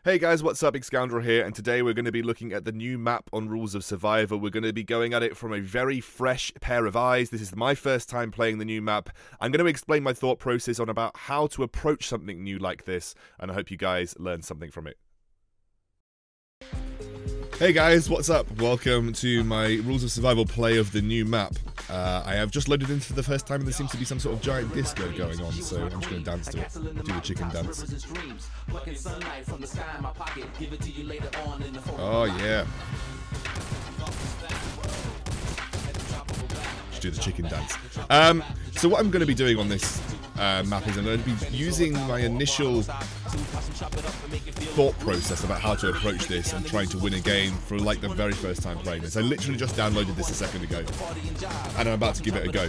Hey guys, what's up? Excoundrel here, and today we're going to be looking at the new map on Rules of Survival. We're going to be going at it from a very fresh pair of eyes. This is my first time playing the new map. I'm going to explain my thought process on about how to approach something new like this, and I hope you guys learn something from it. Hey guys, what's up? Welcome to my Rules of Survival play of the new map. I have just loaded in for the first time and there seems to be some sort of giant disco going on, so I'm just going to dance to it. Do the chicken dance. Oh yeah. Just do the chicken dance. So what I'm going to be doing on this map is I'm going to be using my initial thought process about how to approach this and trying to win a game for like the very first time playing this. I literally just downloaded this a second ago and I'm about to give it a go.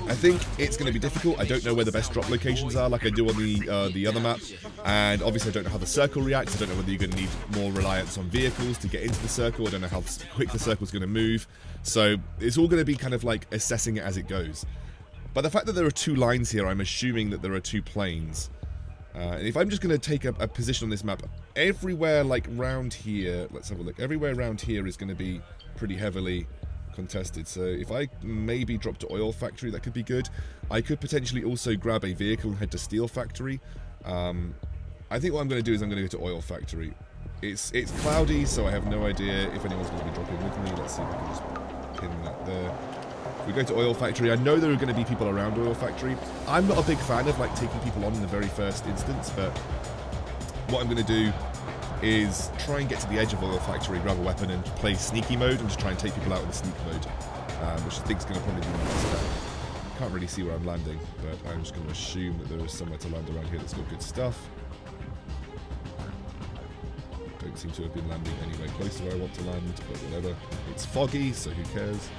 I think it's going to be difficult. I don't know where the best drop locations are like I do on the other map, and obviously I don't know how the circle reacts. I don't know whether you're going to need more reliance on vehicles to get into the circle. I don't know how quick the circle's going to move, so it's all going to be kind of like assessing it as it goes. But the fact that there are two lines here, I'm assuming that there are two planes. And if I'm just going to take a position on this map, everywhere like round here, let's have a look, everywhere around here is going to be pretty heavily contested. So if I maybe drop to Oil Factory, that could be good. I could potentially also grab a vehicle and head to Steel Factory. I think what I'm going to do is I'm going to go to Oil Factory. It's cloudy, so I have no idea if anyone's going to be dropping with me. Let's see if I can just pin that there. If we go to Oil Factory, I know there are going to be people around Oil Factory. I'm not a big fan of like taking people on in the very first instance, but what I'm going to do is try and get to the edge of Oil Factory, grab a weapon and play sneaky mode and just try and take people out in sneak mode, which I think is going to probably be my best bet. Can't really see where I'm landing, but I'm just going to assume that there is somewhere to land around here that's got good stuff. Don't seem to have been landing anywhere close to where I want to land, but whatever. It's foggy, so who cares?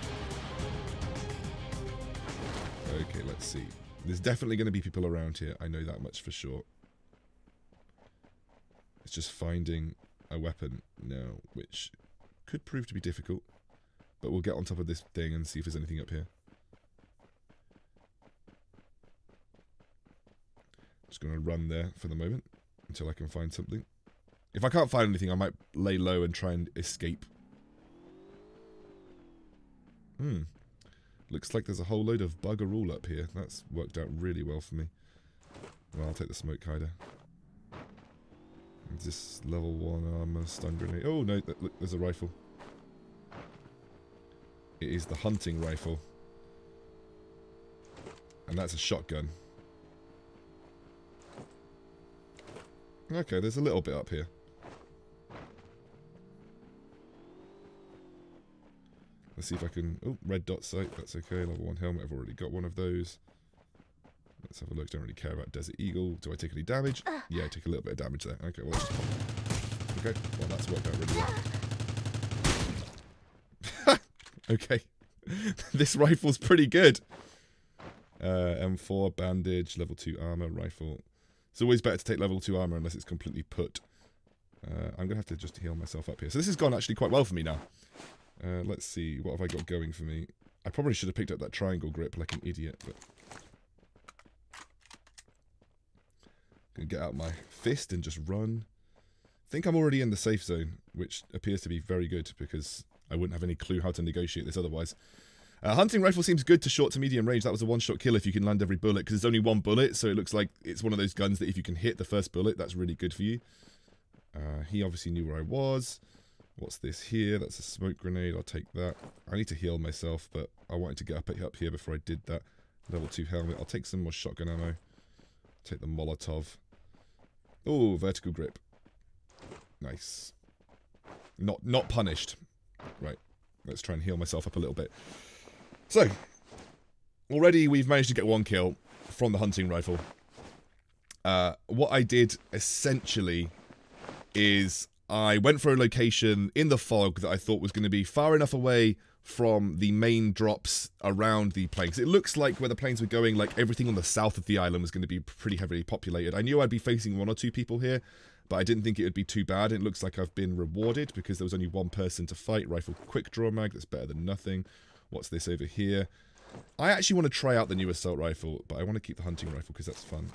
Okay, let's see. There's definitely going to be people around here. I know that much for sure. It's just finding a weapon now, which could prove to be difficult. But we'll get on top of this thing and see if there's anything up here. Just going to run there for the moment until I can find something. If I can't find anything, I might lay low and try and escape. Looks like there's a whole load of bugger-all up here. That's worked out really well for me. Well, I'll take the smoke hider. Is this level 1 armor, stun grenade? Oh no, look, there's a rifle. It is the hunting rifle. And that's a shotgun. Okay, there's a little bit up here. Let's see if I can... Oh, red dot sight. That's okay. Level 1 helmet. I've already got one of those. Let's have a look. Don't really care about Desert Eagle. Do I take any damage? Yeah, I take a little bit of damage there. Okay, well, let's just pop. Okay, well, that's worked out really well. Okay. This rifle's pretty good. M4, bandage, level 2 armor, rifle. It's always better to take level 2 armor unless it's completely put. I'm going to have to just heal myself up here. So this has gone actually quite well for me now. Let's see, what have I got going for me? I probably should have picked up that triangle grip like an idiot, but... Gonna get out my fist and just run. I think I'm already in the safe zone, which appears to be very good, because I wouldn't have any clue how to negotiate this otherwise. Hunting rifle seems good to short to medium range. That was a one-shot kill if you can land every bullet, because there's only one bullet, so it looks like it's one of those guns that if you can hit the first bullet, that's really good for you. He obviously knew where I was. What's this here? That's a smoke grenade. I'll take that. I need to heal myself, but I wanted to get up here before I did that. Level 2 helmet. I'll take some more shotgun ammo. Take the Molotov. Oh, vertical grip. Nice. Not punished. Right. Let's try and heal myself up a little bit. So, already we've managed to get one kill from the hunting rifle. What I did essentially is I went for a location in the fog that I thought was going to be far enough away from the main drops around the planes. It looks like where the planes were going, like everything on the south of the island was going to be pretty heavily populated. I knew I'd be facing 1 or 2 people here, but I didn't think it would be too bad. It looks like I've been rewarded because there was only 1 person to fight. Rifle quick draw mag, that's better than nothing. What's this over here? I actually want to try out the new assault rifle, but I want to keep the hunting rifle because that's fun.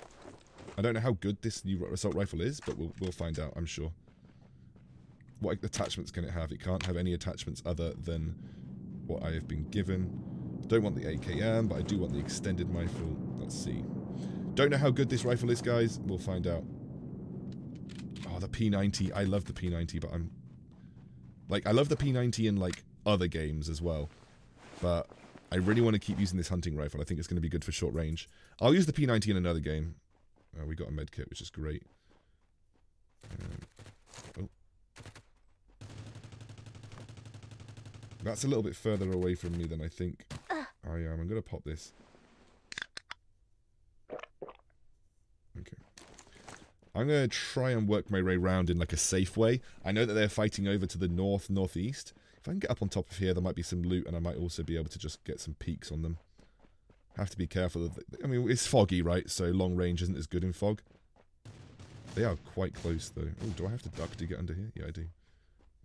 I don't know how good this new assault rifle is, but we'll find out, I'm sure. What attachments can it have? It can't have any attachments other than what I have been given. Don't want the AKM, but I do want the extended rifle. Let's see. Don't know how good this rifle is, guys. We'll find out. Oh, the P90. I love the P90, but I'm... Like, I love the P90 in, like, other games as well. But I really want to keep using this hunting rifle. I think it's going to be good for short range. I'll use the P90 in another game. We got a med kit, which is great. Oh. That's a little bit further away from me than I think I am. I'm going to pop this. Okay. I'm going to try and work my way around in like a safe way. I know that they're fighting over to the north, northeast. If I can get up on top of here, there might be some loot, and I might also be able to just get some peeks on them. Have to be careful. I mean, it's foggy, right? So long range isn't as good in fog. They are quite close, though. Oh, do I have to duck to get under here? Yeah, I do.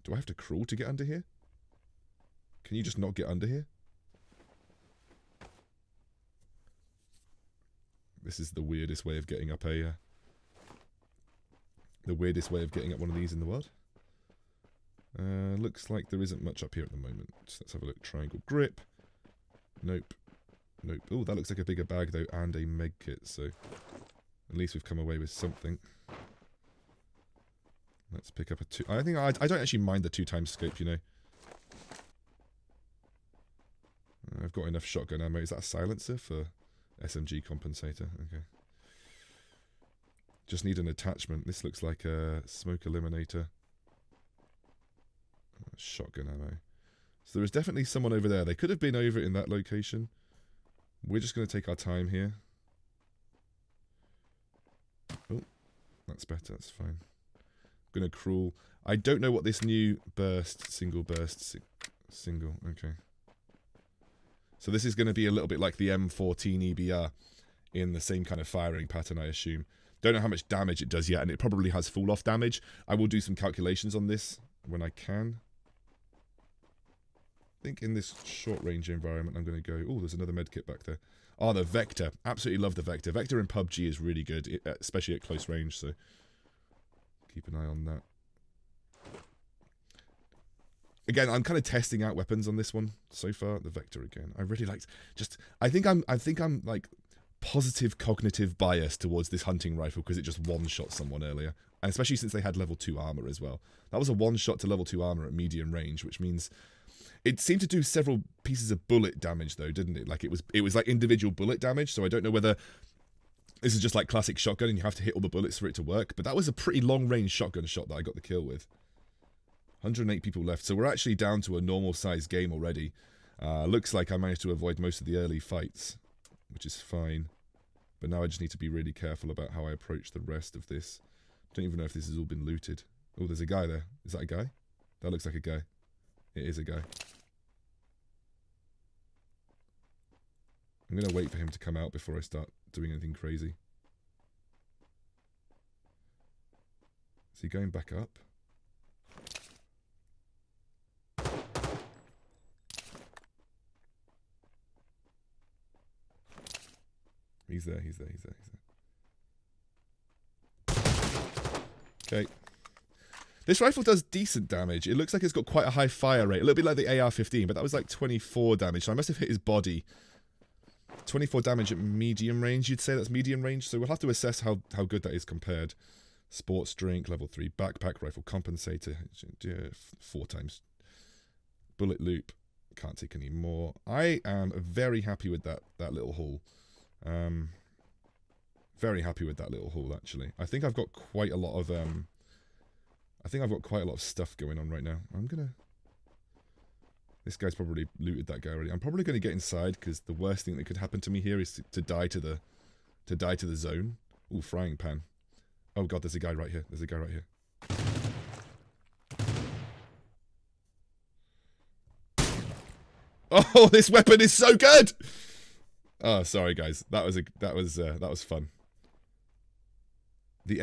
Do I have to crawl to get under here? Can you just not get under here? This is the weirdest way of getting up a... the weirdest way of getting up one of these in the world. Looks like there isn't much up here at the moment. So let's have a look. Triangle grip. Nope. Nope. Oh, that looks like a bigger bag, though, and a med kit, so... At least we've come away with something. Let's pick up a two... I think I don't actually mind the 2x scope, you know. I've got enough shotgun ammo. Is that a silencer for SMG compensator? Okay. Just need an attachment. This looks like a smoke eliminator. Shotgun ammo. So there is definitely someone over there. They could have been over in that location. We're just going to take our time here. Oh, that's better. That's fine. I'm going to crawl. I don't know what this new burst, single burst, single. Okay. So this is going to be a little bit like the M14 EBR in the same kind of firing pattern, I assume. Don't know how much damage it does yet, and it probably has fall-off damage. I will do some calculations on this when I can. I think in this short-range environment, I'm going to go... Oh, there's another medkit back there. Oh, the Vector. Absolutely love the Vector. Vector in PUBG is really good, especially at close range, so keep an eye on that. Again, I'm kind of testing out weapons on this one so far. The Vector again. I really liked... I think I'm like positive cognitive bias towards this hunting rifle because it just one-shot someone earlier. And especially since they had level 2 armor as well. That was a one-shot to level 2 armor at medium range, which means... It seemed to do several pieces of bullet damage, though, didn't it? Like, it was like individual bullet damage, so I don't know whether this is just like classic shotgun and you have to hit all the bullets for it to work, but that was a pretty long-range shotgun shot that I got the kill with. 108 people left, so we're actually down to a normal-sized game already. Looks like I managed to avoid most of the early fights, which is fine. But now I just need to be really careful about how I approach the rest of this. Don't even know if this has all been looted. Oh, there's a guy there. Is that a guy? That looks like a guy. It is a guy. I'm going to wait for him to come out before I start doing anything crazy. Is he going back up? He's there, he's there, he's there, he's there. Okay. This rifle does decent damage. It looks like it's got quite a high fire rate. A little bit like the AR-15, but that was like 24 damage. So I must have hit his body. 24 damage at medium range. You'd say that's medium range. So we'll have to assess how good that is compared. Sports drink, level 3. Backpack rifle compensator. 4 times. Bullet loop. Can't take any more. I am very happy with that little haul. Very happy with that little haul, actually. I think I've got quite a lot of... I think I've got quite a lot of stuff going on right now. I'm gonna... This guy's probably looted that guy already. I'm probably gonna get inside because the worst thing that could happen to me here is to die to the zone. Ooh, frying pan. Oh god, there's a guy right here. There's a guy right here. Oh, this weapon is so good. Oh, sorry guys. That was fun. The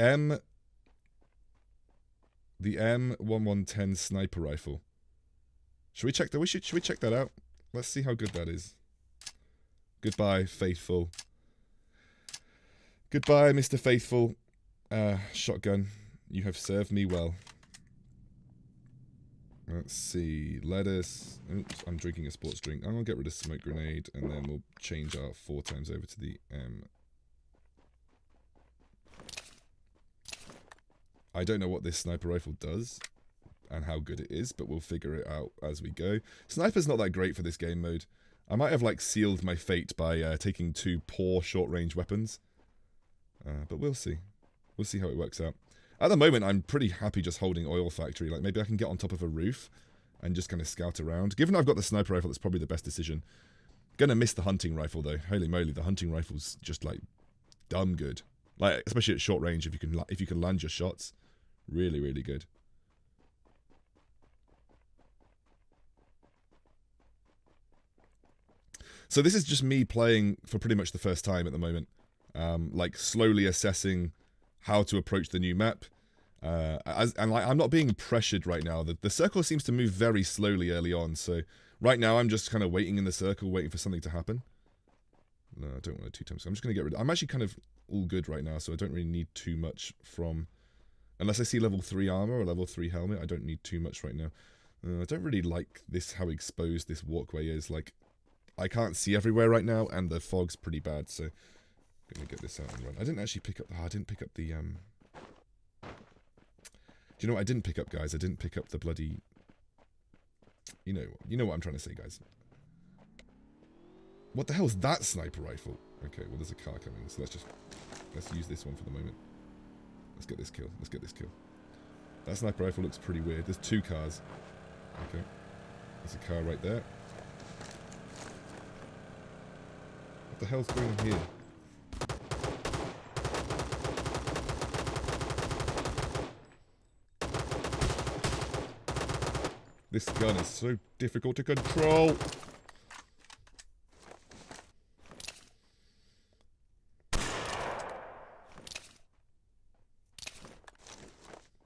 M1110 sniper rifle. Should we check that? Should we check that out? Let's see how good that is. Goodbye, faithful. Goodbye, Mr. Faithful. Shotgun, you have served me well. Let's see, lettuce. Oops, I'm drinking a sports drink. I'll get rid of smoke grenade, and then we'll change our 4 times over to the M. I don't know what this sniper rifle does and how good it is, but we'll figure it out as we go. Sniper's not that great for this game mode. I might have like sealed my fate by taking 2 poor short-range weapons, but we'll see. We'll see how it works out. At the moment, I'm pretty happy just holding oil factory. Like, maybe I can get on top of a roof and just kind of scout around. Given I've got the sniper rifle, that's probably the best decision. Gonna miss the hunting rifle, though. Holy moly, the hunting rifle's just, like, dumb good. Like, especially at short range, if you can land your shots. Really, really good. So this is just me playing for pretty much the first time at the moment. Like, slowly assessing how to approach the new map, and like I'm not being pressured right now. The circle seems to move very slowly early on, so right now I'm just kind of waiting in the circle, waiting for something to happen. No, I don't want to 2 times. I'm just going to get rid of. I'm actually kind of all good right now, so I don't really need too much from, unless I see level 3 armor or level 3 helmet. I don't need too much right now. I don't really like this, how exposed this walkway is. Like, I can't see everywhere right now, and the fog's pretty bad, so I'm gonna get this out and run. I didn't actually pick up. Oh, I didn't pick up the. Do you know what I didn't pick up, guys? I didn't pick up the bloody. You know what I'm trying to say, guys. What the hell is that sniper rifle? Okay, well there's a car coming, so let's use this one for the moment. Let's get this kill. Let's get this kill. That sniper rifle looks pretty weird. There's 2 cars. Okay, there's a car right there. What the hell's going on here? This gun is so difficult to control.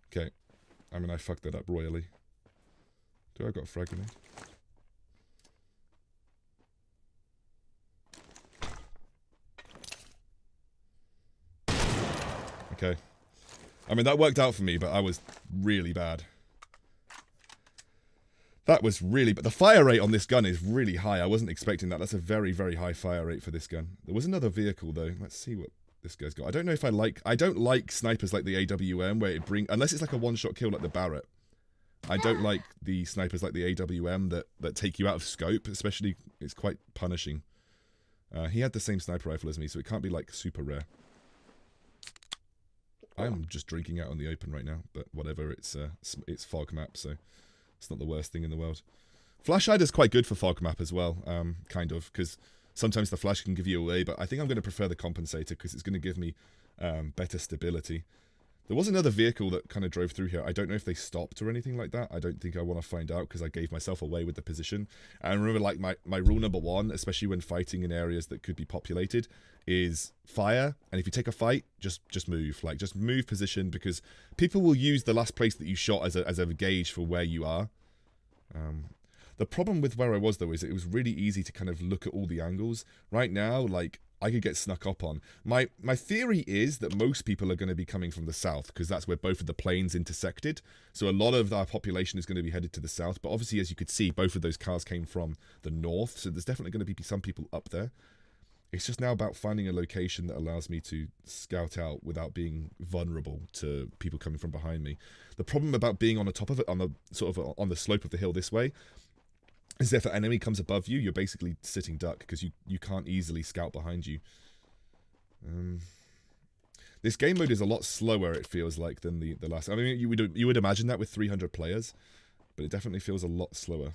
Okay. I mean, I fucked that up royally. Do I got a frag grenade? Okay. I mean, that worked out for me, but I was really bad. That was really... But the fire rate on this gun is really high. I wasn't expecting that. That's a very, very high fire rate for this gun. There was another vehicle, though. Let's see what this guy's got. I don't know if I like... I don't like snipers like the AWM, where it bring... Unless it's like a one-shot kill like the Barrett. I don't like the snipers like the AWM that take you out of scope. Especially, it's quite punishing. He had the same sniper rifle as me, so it can't be, like, super rare. I'm just drinking out on the open right now, but whatever. It's fog map, so... It's not the worst thing in the world. Flash hider's quite good for fog map as well, kind of, because sometimes the flash can give you away, but I think I'm going to prefer the compensator because it's going to give me better stability. There was another vehicle that kind of drove through here. I don't know if they stopped or anything like that. I don't think I want to find out because I gave myself away with the position. And remember, like, my rule number 1, especially when fighting in areas that could be populated, is fire. And if you take a fight, just move. Like, just move position, because people will use the last place that you shot as a gauge for where you are. The problem with where I was, though, is it was really easy to kind of look at all the angles. Right now, like, I could get snuck up on. My theory is that most people are going to be coming from the south, because that's where both of the planes intersected. So a lot of our population is going to be headed to the south. But obviously, as you could see, both of those cars came from the north. So there's definitely going to be some people up there. It's just now about finding a location that allows me to scout out without being vulnerable to people coming from behind me. The problem about being on the top of it, on the sort of on the slope of the hill this way, is that if an enemy comes above you, you're basically sitting duck because you can't easily scout behind you. This game mode is a lot slower, it feels like, than the last. I mean, you would imagine that with 300 players, but it definitely feels a lot slower.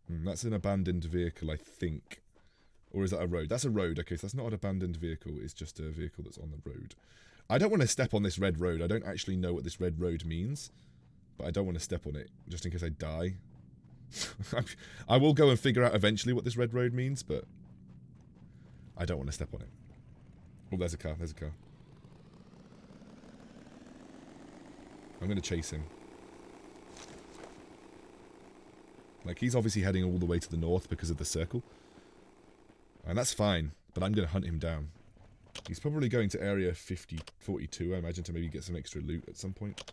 That's an abandoned vehicle, I think. Or is that a road? That's a road. Okay, so that's not an abandoned vehicle. It's just a vehicle that's on the road. I don't want to step on this red road. I don't actually know what this red road means, but I don't want to step on it just in case I die. I will go and figure out eventually what this red road means, but I don't want to step on it. Oh, there's a car. There's a car. I'm going to chase him. Like, he's obviously heading all the way to the north because of the circle. And that's fine, but I'm going to hunt him down. He's probably going to area 42, I imagine, to maybe get some extra loot at some point.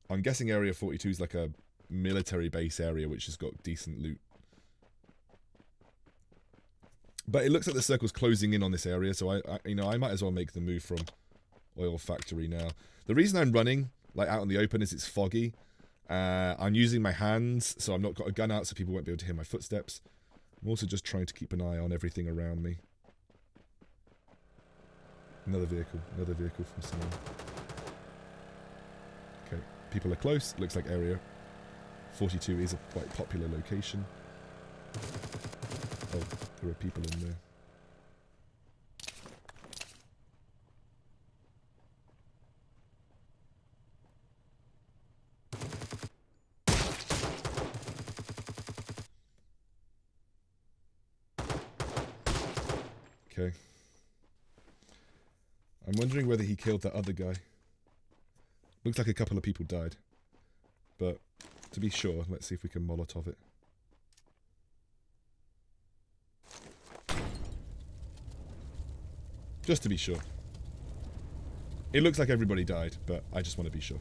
I'm guessing area 42 is like a military base area which has got decent loot. But it looks like the circle's closing in on this area, so I might as well make the move from Oil Factory now. The reason I'm running like out in the open is it's foggy. I'm using my hands, so I've not got a gun out, so people won't be able to hear my footsteps. I'm also just trying to keep an eye on everything around me. Another vehicle from someone. Okay, people are close. Looks like area 42 is a quite popular location. Oh, there are people in there. Okay. I'm wondering whether he killed that other guy. Looks like a couple of people died. But to be sure, let's see if we can Molotov it. Just to be sure. It looks like everybody died, but I just want to be sure.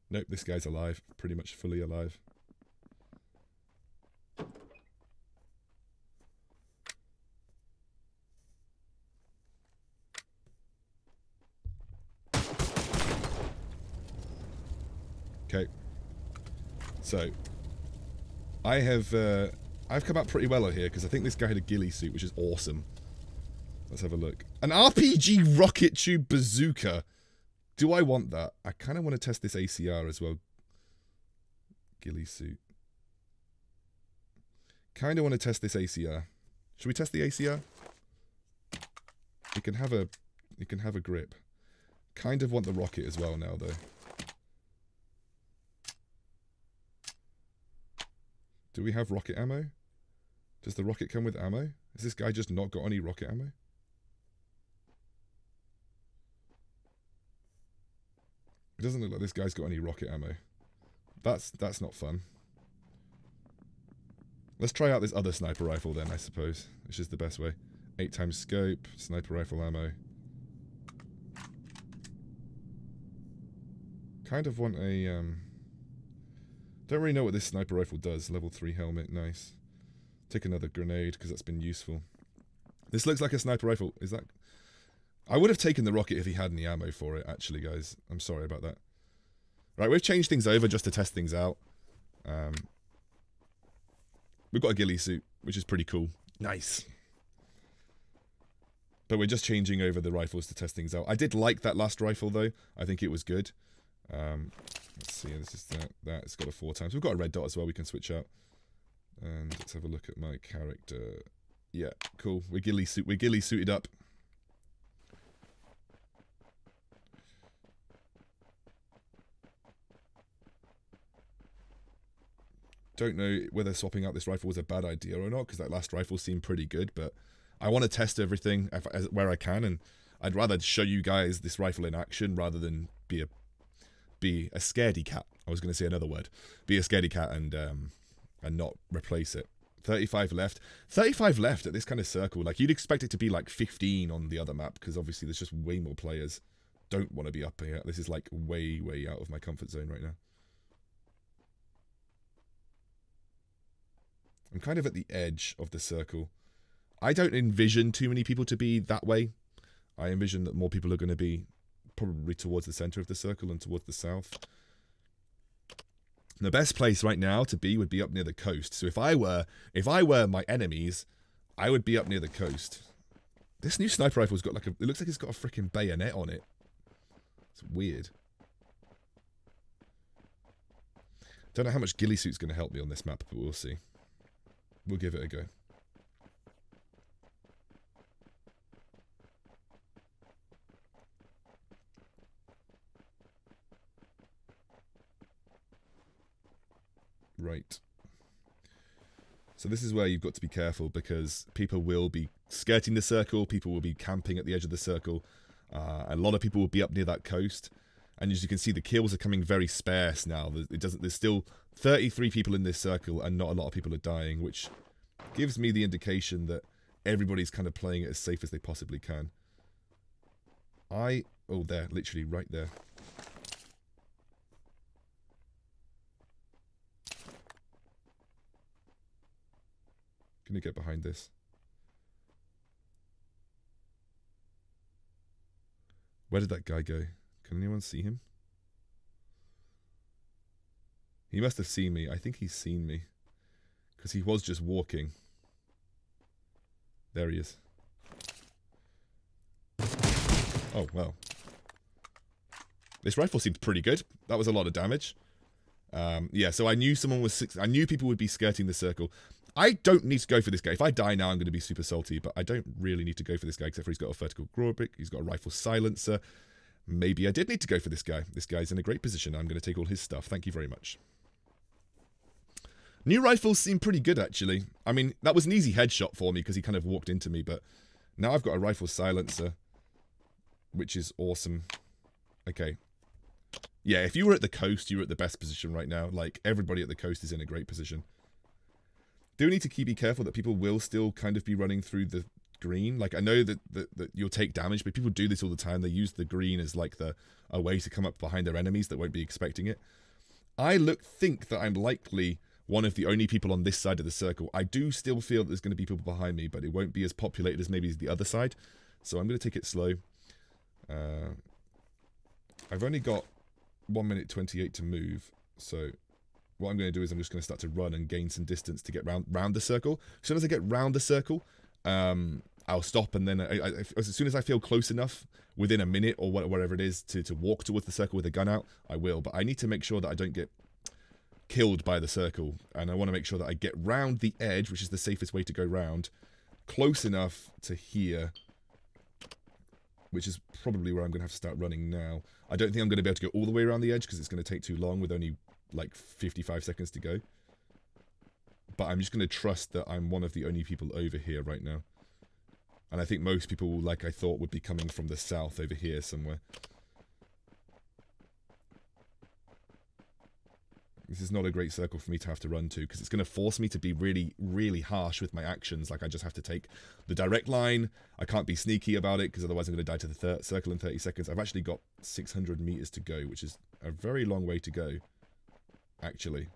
Nope, this guy's alive. Pretty much fully alive. Okay. So, I've come out pretty well out here because I think this guy had a ghillie suit, which is awesome. Let's have a look. An RPG rocket tube bazooka. Do I want that? I kind of want to test this ACR as well. Ghillie suit. Kind of want to test this ACR. Should we test the ACR? It can have a grip. Kind of want the rocket as well now though. Do we have rocket ammo? Does the rocket come with ammo? Has this guy just not got any rocket ammo? It doesn't look like this guy's got any rocket ammo. That's not fun. Let's try out this other sniper rifle then, I suppose. Which is the best way. 8x scope, sniper rifle ammo. Kind of want a don't really know what this sniper rifle does. Level 3 helmet, nice. Take another grenade because that's been useful. This looks like a sniper rifle. Is that? I would have taken the rocket if he had any ammo for it, actually, guys. I'm sorry about that. Right, we've changed things over just to test things out. We've got a ghillie suit, which is pretty cool. Nice. But we're just changing over the rifles to test things out. I did like that last rifle, though. I think it was good. Let's see, this is that. It's got a 4x. We've got a red dot as well we can switch out. And let's have a look at my character. Yeah, cool. We're ghillie suited up. Don't know whether swapping out this rifle was a bad idea or not, because that last rifle seemed pretty good, but I want to test everything where I can, and I'd rather show you guys this rifle in action rather than be a scaredy cat. I was going to say another word. Be a scaredy cat and not replace it. 35 left. 35 left at this kind of circle. Like, you'd expect it to be like 15 on the other map, because obviously there's just way more players. Don't want to be up here. This is like way, way out of my comfort zone right now. I'm kind of at the edge of the circle. I don't envision too many people to be that way. I envision that more people are going to be probably towards the center of the circle and towards the south. The best place right now to be would be up near the coast. So if I were my enemies, I would be up near the coast. This new sniper rifle's got like it looks like it's got a freaking bayonet on it. It's weird. Don't know how much ghillie suit's going to help me on this map, but we'll see. We'll give it a go. Right. So this is where you've got to be careful, because people will be skirting the circle, people will be camping at the edge of the circle, a lot of people will be up near that coast, and as you can see, the kills are coming very sparse now. There's still 33 people in this circle and not a lot of people are dying, which gives me the indication that everybody's kind of playing it as safe as they possibly can. Oh, there, literally right there. Gonna get behind this. Where did that guy go? Can anyone see him? He must have seen me. I think he's seen me. Because he was just walking. There he is. Oh, well. This rifle seemed pretty good. That was a lot of damage. Yeah, so I knew someone was... I knew people would be skirting the circle. I don't need to go for this guy. If I die now, I'm going to be super salty, but I don't really need to go for this guy, except for he's got a vertical Grobic, he's got a rifle silencer. Maybe I did need to go for this guy. This guy's in a great position. I'm going to take all his stuff. Thank you very much. New rifles seem pretty good, actually. I mean, that was an easy headshot for me because he kind of walked into me, but now I've got a rifle silencer, which is awesome. Okay. Yeah, if you were at the coast, you were at the best position right now. Like, everybody at the coast is in a great position. Do need to be careful that people will still kind of be running through the green. Like, I know that you'll take damage, but people do this all the time. They use the green as like a way to come up behind their enemies that won't be expecting it. I think that I'm likely one of the only people on this side of the circle. I do still feel that there's going to be people behind me, but it won't be as populated as maybe the other side. So I'm going to take it slow. I've only got 1 minute 28 to move, so what I'm going to do is I'm just going to start to run and gain some distance to get round the circle. As soon as I get round the circle, I'll stop, and then as soon as I feel close enough, within a minute or whatever it is, to walk towards the circle with a gun out, I will. But I need to make sure that I don't get killed by the circle, and I want to make sure that I get round the edge, which is the safest way to go round, close enough to here, which is probably where I'm going to have to start running now. I don't think I'm going to be able to go all the way around the edge because it's going to take too long with only like 55 seconds to go. But I'm just going to trust that I'm one of the only people over here right now. And I think most people, like I thought, would be coming from the south over here somewhere. This is not a great circle for me to have to run to, because it's going to force me to be really, really harsh with my actions. Like, I just have to take the direct line. I can't be sneaky about it, because otherwise I'm going to die to the third circle in 30 seconds. I've actually got 600 meters to go, which is a very long way to go, actually.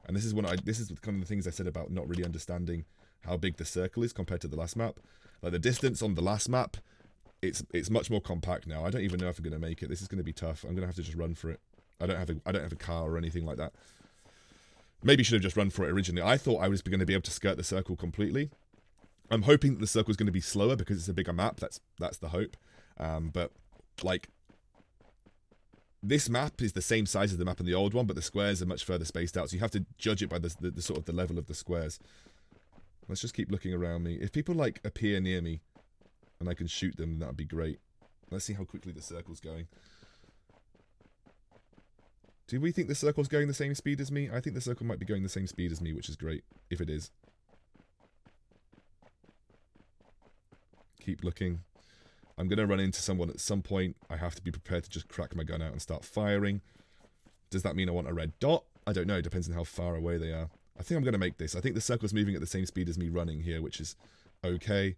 And this is kind of the things I said about not really understanding how big the circle is compared to the last map. Like, the distance on the last map, it's much more compact now. I don't even know if I'm going to make it. This is going to be tough. I'm going to have to just run for it. I don't have a car or anything like that. Maybe should have just run for it originally. I thought I was going to be able to skirt the circle completely. I'm hoping that the circle is going to be slower because it's a bigger map. That's the hope. But like, this map is the same size as the map in the old one, but the squares are much further spaced out. So you have to judge it by the sort of the level of the squares. Let's just keep looking around me. If people like appear near me and I can shoot them, that'd be great. Let's see how quickly the circle's going. Do we think the circle's going the same speed as me? I think the circle might be going the same speed as me, which is great, if it is. Keep looking. I'm going to run into someone at some point. I have to be prepared to just crack my gun out and start firing. Does that mean I want a red dot? I don't know. It depends on how far away they are. I think I'm going to make this. I think the circle's moving at the same speed as me running here, which is okay.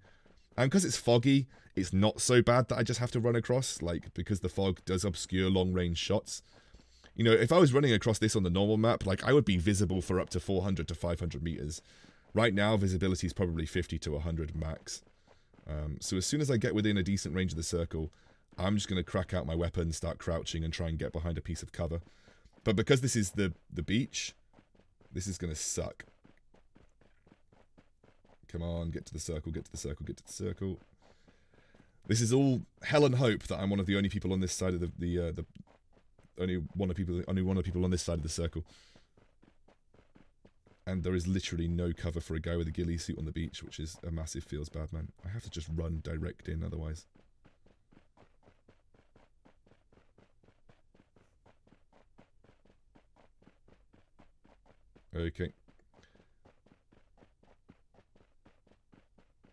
And because it's foggy, it's not so bad that I just have to run across, like, because the fog does obscure long-range shots. You know, if I was running across this on the normal map, like, I would be visible for up to 400 to 500 meters. Right now, visibility is probably 50 to 100 max. So as soon as I get within a decent range of the circle, I'm just going to crack out my weapon, start crouching, and try and get behind a piece of cover. But because this is the beach, this is going to suck. Come on, get to the circle, get to the circle, get to the circle. This is all hell and hope that I'm one of the only people on this side of only one of the people on this side of the circle. And there is literally no cover for a guy with a ghillie suit on the beach, which is a massive feels bad, man. I have to just run direct in otherwise. Okay.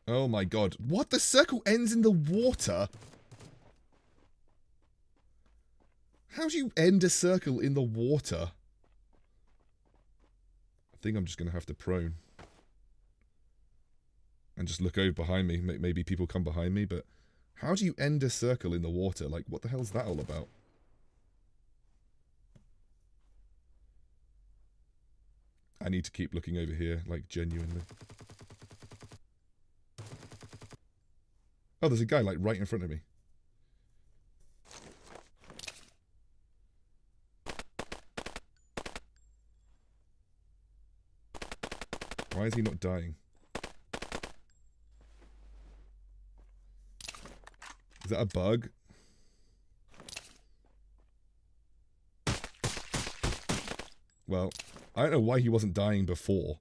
Oh my god. What? The circle ends in the water? How do you end a circle in the water? think I'm just going to have to prone. And just look over behind me. Maybe people come behind me, but how do you end a circle in the water? Like, what the hell's that all about? I need to keep looking over here, like, genuinely. Oh, there's a guy, like, right in front of me. Why is he not dying? Is that a bug? Well, I don't know why he wasn't dying before.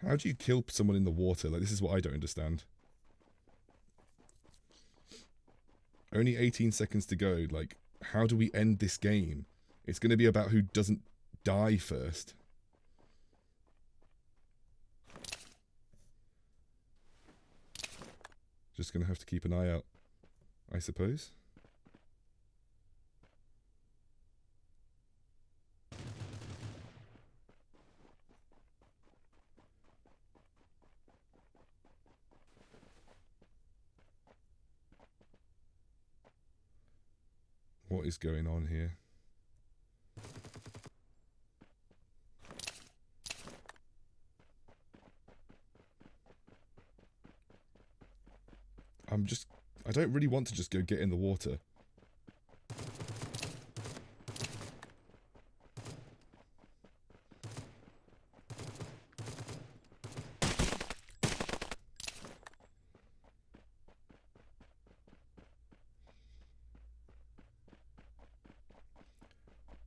How do you kill someone in the water? Like, this is what I don't understand. Only 18 seconds to go. Like, how do we end this game? It's going to be about who doesn't die first. Just going to have to keep an eye out, I suppose. What is going on here? I don't really want to just go get in the water.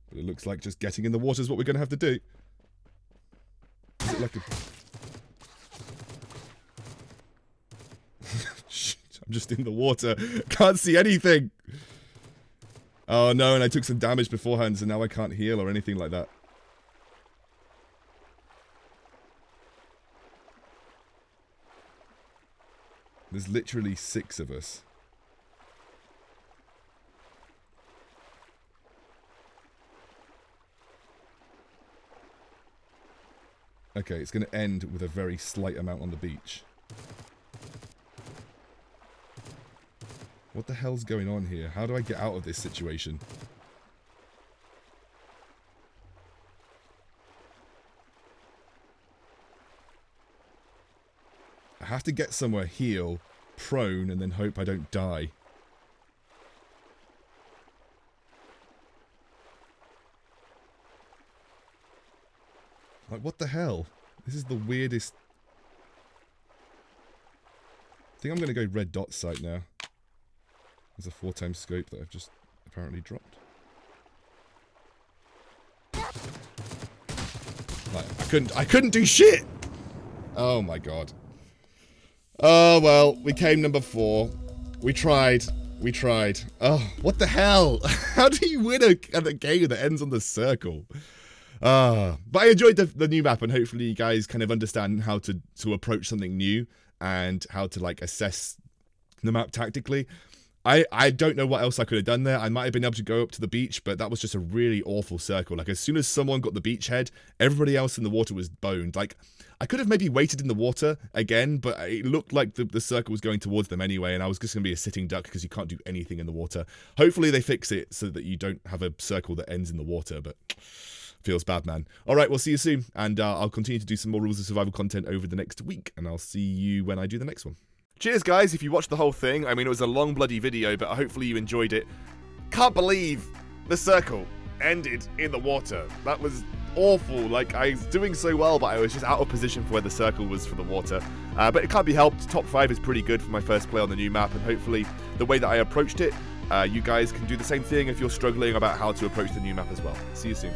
But it looks like just getting in the water is what we're going to have to do. Is it like a... I'm just in the water. Can't see anything. Oh no, and I took some damage beforehand, so now I can't heal or anything like that. There's literally 6 of us. Okay, it's going to end with a very slight amount on the beach. What the hell's going on here? How do I get out of this situation? I have to get somewhere, heal, prone, and then hope I don't die. Like, what the hell? This is the weirdest... I think I'm going to go red dot sight now. There's a 4x scope that I've just apparently dropped. Like, I couldn't do shit! Oh my god. Oh well, we came number 4. We tried. Oh, what the hell? How do you win a game that ends on the circle? But I enjoyed the new map, and hopefully you guys kind of understand how to approach something new and how to like assess the map tactically. I don't know what else I could have done there. I might have been able to go up to the beach, but that was just a really awful circle. Like, as soon as someone got the beachhead, everybody else in the water was boned. Like, I could have maybe waited in the water again, but it looked like the circle was going towards them anyway, and I was just going to be a sitting duck because you can't do anything in the water. Hopefully they fix it so that you don't have a circle that ends in the water, but... feels bad, man. Alright, we'll see you soon, and I'll continue to do some more Rules of Survival content over the next week, and I'll see you when I do the next one. Cheers, guys, if you watched the whole thing. I mean, it was a long bloody video, but hopefully you enjoyed it. Can't believe the circle ended in the water. That was awful. Like, I was doing so well, but I was just out of position for where the circle was for the water. But it can't be helped. Top 5 is pretty good for my first play on the new map, and hopefully the way that I approached it, you guys can do the same thing if you're struggling about how to approach the new map as well. See you soon.